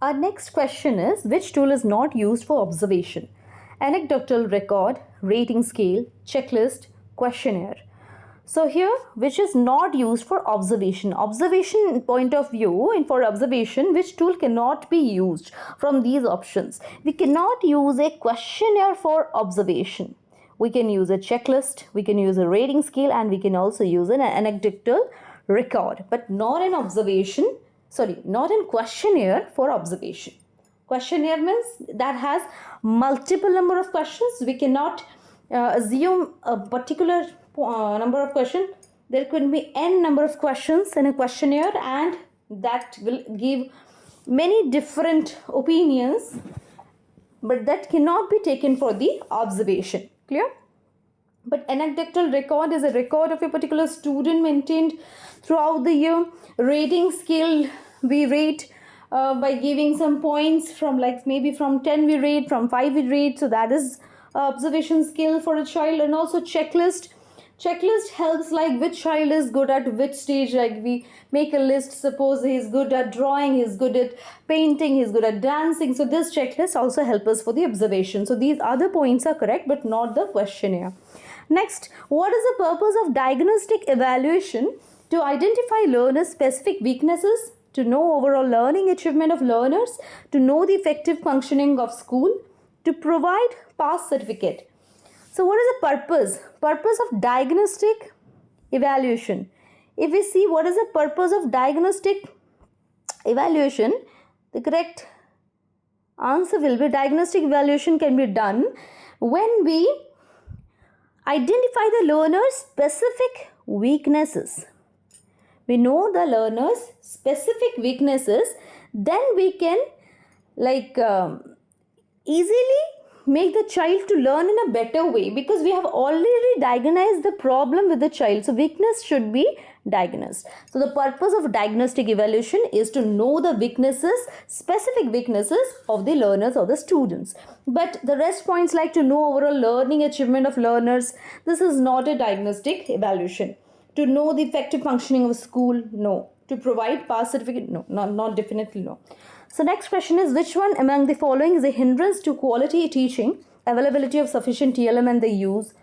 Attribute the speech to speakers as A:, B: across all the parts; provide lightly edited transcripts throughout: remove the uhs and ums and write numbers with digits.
A: Our next question is, which tool is not used for observation? Anecdotal record, rating scale, checklist, questionnaire. So here, which is not used for observation? Observation point of view, and for observation, which tool cannot be used from these options? We cannot use a questionnaire for observation. We can use a checklist, we can use a rating scale, and we can also use an anecdotal record, but not an observation, not in questionnaire for observation. Questionnaire means that has multiple number of questions. We cannot assume a particular number of questions. There could be n number of questions in a questionnaire, and that will give many different opinions, but that cannot be taken for the observation. Clear? But anecdotal record is a record of a particular student maintained throughout the year. Rating scale, we rate by giving some points from, like, maybe from 10 we rate, from 5 we rate. So that is observation skill for a child. And also checklist helps, like, which child is good at which stage. Like, we make a list, suppose he's good at drawing, he's good at painting, he's good at dancing. So this checklist also helps us for the observation. So these other points are correct, but not the questionnaire. Next, what is the purpose of diagnostic evaluation? To identify learners' specific weaknesses, to know overall learning achievement of learners, to know the effective functioning of school, to provide pass certificate. So what is the purpose? Purpose of diagnostic evaluation. If we see what is the purpose of diagnostic evaluation, the correct answer will be diagnostic evaluation can be done when we identify the learner's specific weaknesses. We know the learner's specific weaknesses, then we can easily make the child to learn in a better way, because we have already diagnosed the problem with the child. So weakness should be diagnosed. So the purpose of diagnostic evaluation is to know the weaknesses, specific weaknesses of the learners or the students. But the rest points, like to know overall learning achievement of learners, this is not a diagnostic evaluation. To know the effective functioning of a school, no. To provide pass certificate, no. Not definitely no. So next question is, which one among the following is a hindrance to quality teaching? Availability of sufficient TLM and the use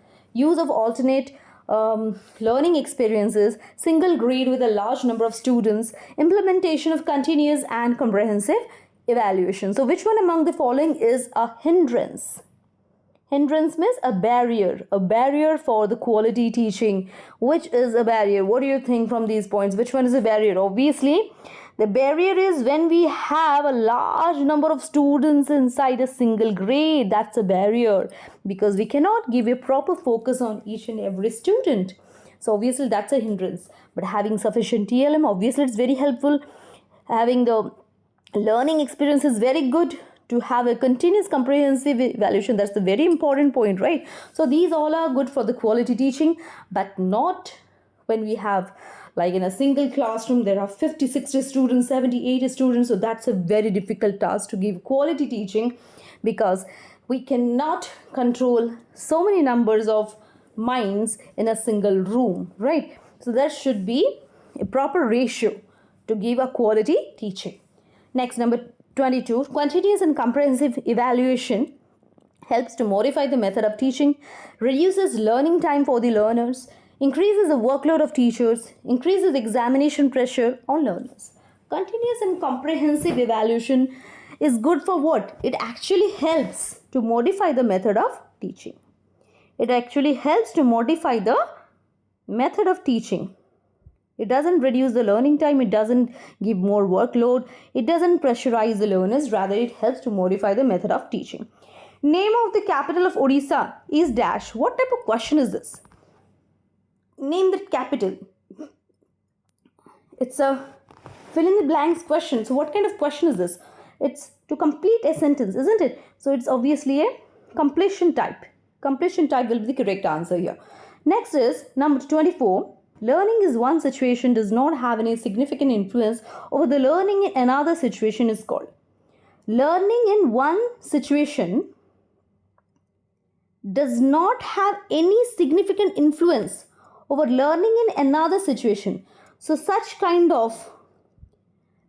A: of alternate learning experiences, single grade with a large number of students, implementation of continuous and comprehensive evaluation. So which one among the following is a hindrance? Hindrance means a barrier for the quality teaching. Which is a barrier? What do you think from these points? Which one is a barrier? Obviously, the barrier is when we have a large number of students inside a single grade. That's a barrier, because we cannot give a proper focus on each and every student. So obviously that's a hindrance. But having sufficient TLM, obviously it's very helpful. Having the learning experience is very good. To have a continuous comprehensive evaluation, that's the very important point, right? So these all are good for the quality teaching, but not when we have, like, in a single classroom there are 50, 60 students, 70, 80 students. So that's a very difficult task to give quality teaching, because we cannot control so many numbers of minds in a single room, right? So there should be a proper ratio to give a quality teaching. Next, number 22, continuous and comprehensive evaluation helps to modify the method of teaching, reduces learning time for the learners, increases the workload of teachers, increases examination pressure on learners. Continuous and comprehensive evaluation is good for what? It actually helps to modify the method of teaching. It actually helps to modify the method of teaching. It doesn't reduce the learning time, it doesn't give more workload, it doesn't pressurize the learners, rather it helps to modify the method of teaching. Name of the capital of Odisha is dash. What type of question is this? Name the capital. It's a fill in the blanks question. So what kind of question is this? It's to complete a sentence, isn't it? So it's obviously a completion type. Completion type will be the correct answer here. Next is number 24. Learning is one situation does not have any significant influence over the learning in another situation is called. Learning in one situation does not have any significant influence over learning in another situation. So such kind of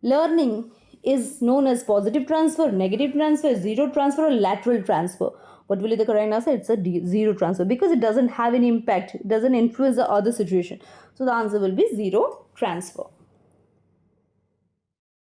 A: learning is known as positive transfer, negative transfer, zero transfer, or lateral transfer. What will be the correct answer? It's a zero transfer because it doesn't have any impact. It doesn't influence the other situation. So the answer will be zero transfer.